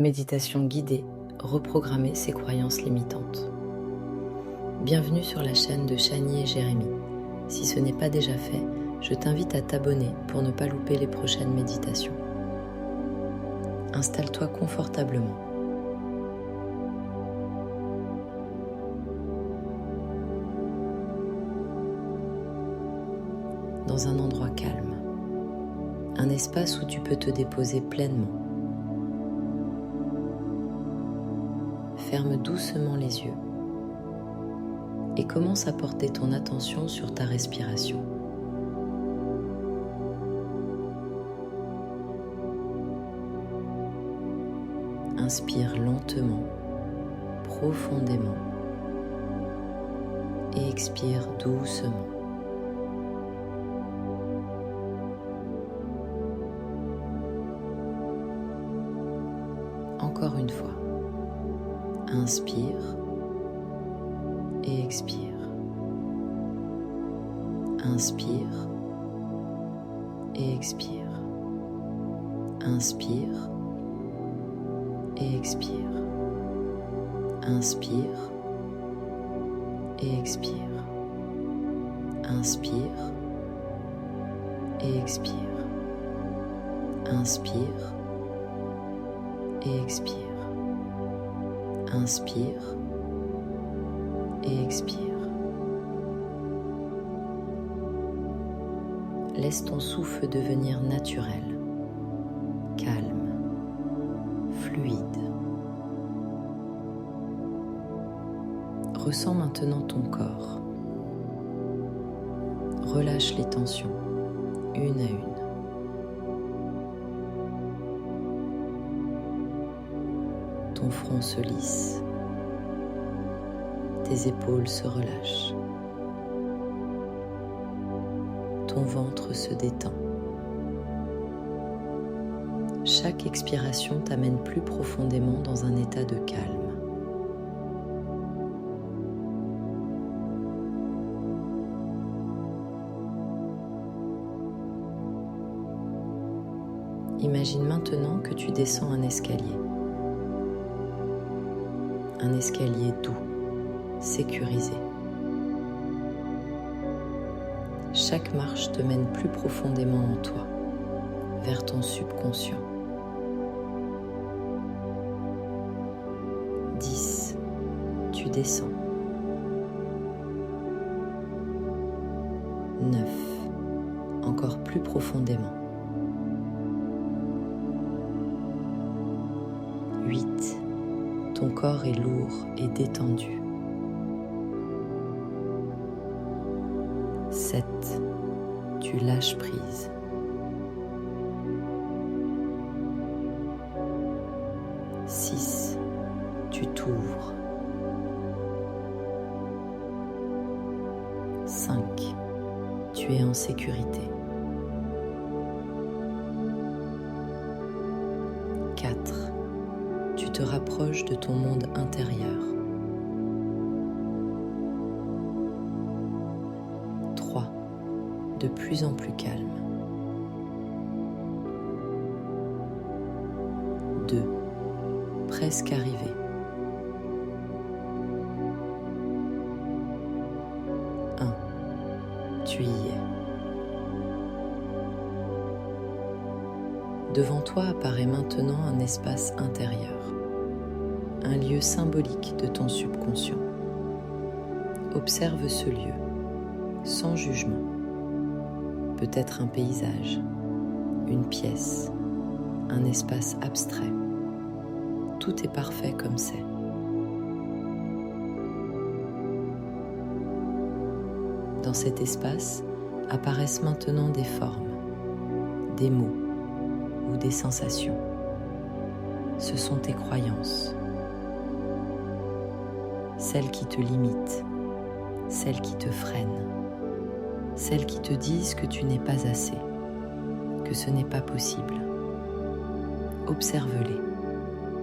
Méditation guidée, reprogrammer ses croyances limitantes. Bienvenue sur la chaîne de Chani et Jérémy. Si ce n'est pas déjà fait, je t'invite à t'abonner pour ne pas louper les prochaines méditations. Installe-toi confortablement. Dans un endroit calme, un espace où tu peux te déposer pleinement. Ferme doucement les yeux et commence à porter ton attention sur ta respiration. Inspire lentement, profondément et expire doucement. Encore une fois. Inspire et expire. Inspire et expire. Inspire et expire. Inspire et expire. Inspire et expire. Inspire et expire. Inspire et expire. Laisse ton souffle devenir naturel, calme, fluide. Ressens maintenant ton corps. Relâche les tensions, une à une. Ton front se lisse, tes épaules se relâchent, ton ventre se détend. Chaque expiration t'amène plus profondément dans un état de calme. Imagine maintenant que tu descends un escalier. Un escalier doux, sécurisé. Chaque marche te mène plus profondément en toi, vers ton subconscient. 10, tu descends. 9, encore plus profondément. 8, ton corps est lourd et détendu. 7, tu lâches prise. 6, tu t'ouvres. 5, tu es en sécurité. 4, tu te rapproches de ton monde intérieur. 3, de plus en plus calme. 2, presque arrivé. 1, tu y es. Devant toi apparaît maintenant un espace intérieur, un lieu symbolique de ton subconscient. Observe ce lieu, sans jugement. Peut-être un paysage, une pièce, un espace abstrait. Tout est parfait comme c'est. Dans cet espace apparaissent maintenant des formes, des mots ou des sensations. Ce sont tes croyances. Celles qui te limitent, celles qui te freinent, celles qui te disent que tu n'es pas assez, que ce n'est pas possible. Observe-les,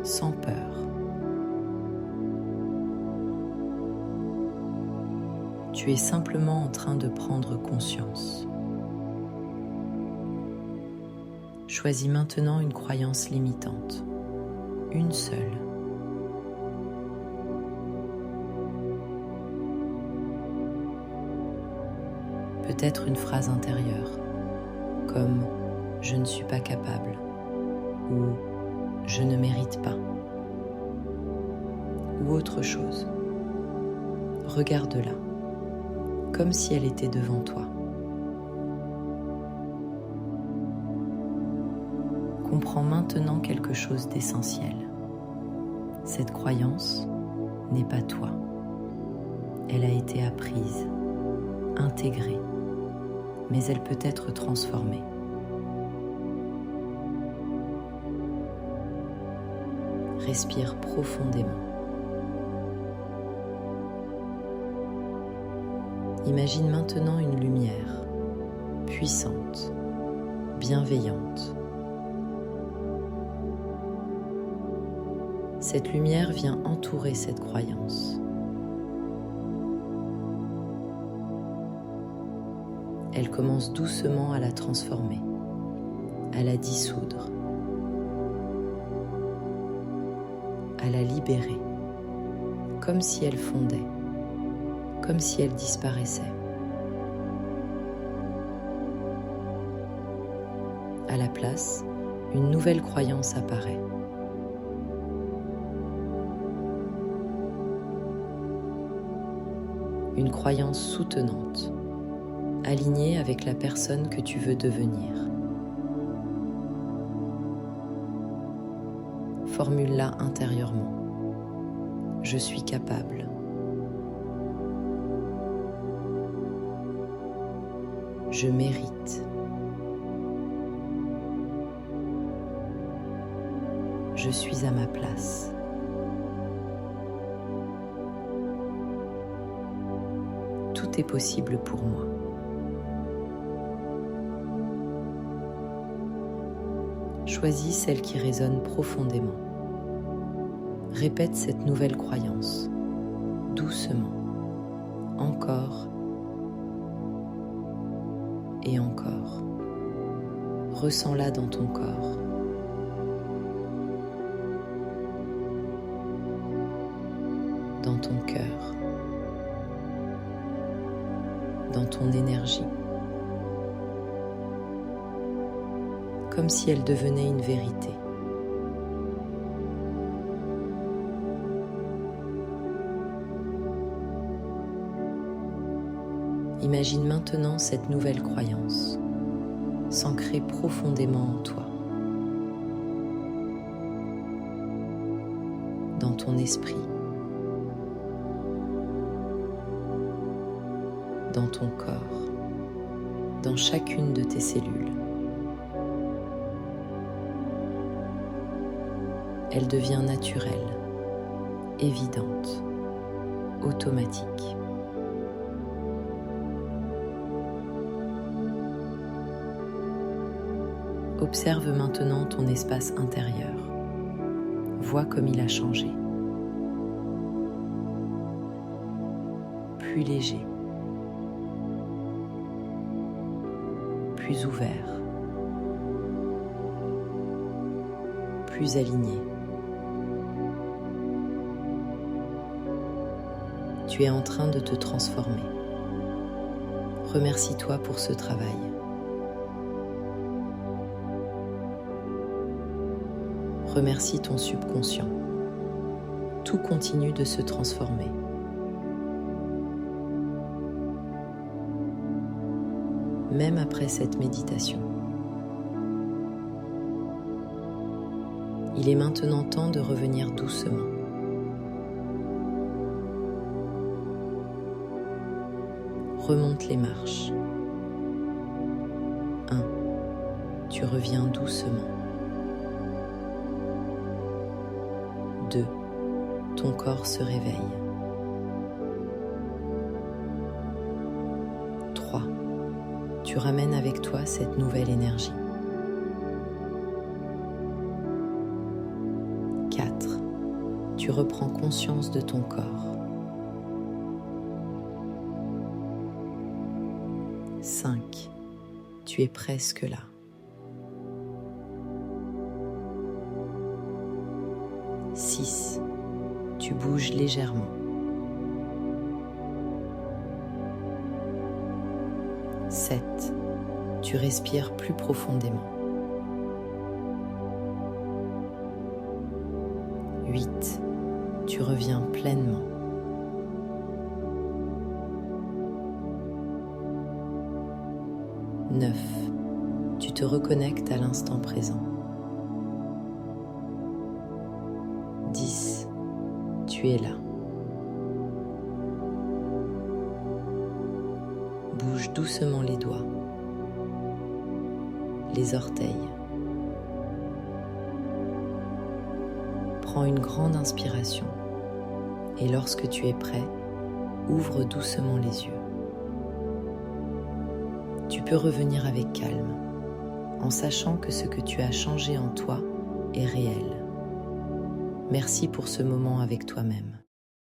sans peur. Tu es simplement en train de prendre conscience. Choisis maintenant une croyance limitante. une seule. Peut-être une phrase intérieure, comme « je ne suis pas capable » ou « je ne mérite pas » ou autre chose. Regarde-la, comme si elle était devant toi. Comprends maintenant quelque chose d'essentiel. Cette croyance n'est pas toi. Elle a été apprise, intégrée, mais elle peut être transformée. Respire profondément. Imagine maintenant une lumière puissante, bienveillante. Cette lumière vient entourer cette croyance. Elle commence doucement à la transformer, à la dissoudre, à la libérer, comme si elle fondait, comme si elle disparaissait. À la place, une nouvelle croyance apparaît. Une croyance soutenante, alignée avec la personne que tu veux devenir. Formule-la intérieurement. Je suis capable. Je mérite. Je suis à ma place. Tout est possible pour moi. Choisis celle qui résonne profondément. Répète cette nouvelle croyance, doucement, encore et encore. Ressens-la dans ton corps. Dans ton cœur, dans ton énergie, comme si elle devenait une vérité. Imagine maintenant cette nouvelle croyance s'ancrer profondément en toi, dans ton esprit, dans ton corps, dans chacune de tes cellules. Elle devient naturelle, évidente, automatique. Observe maintenant ton espace intérieur. Vois comme il a changé. Plus léger, plus ouvert, plus aligné. Tu es en train de te transformer. Remercie-toi pour ce travail. Remercie ton subconscient. Tout continue de se transformer. Même après cette méditation. Il est maintenant temps de revenir doucement. Remonte les marches. 1. Tu reviens doucement. 2. Ton corps se réveille. 3. Tu ramènes avec toi cette nouvelle énergie. 4. Tu reprends conscience de ton corps. 5. Tu es presque là. 6. Tu bouges légèrement. 7. Tu respires plus profondément. 8. Tu reviens pleinement. 9. Tu te reconnectes à l'instant présent. 10. Tu es là. Bouge doucement les doigts, les orteils. Prends une grande inspiration et lorsque tu es prêt, ouvre doucement les yeux. Tu peux revenir avec calme, en sachant que ce que tu as changé en toi est réel. Merci pour ce moment avec toi-même.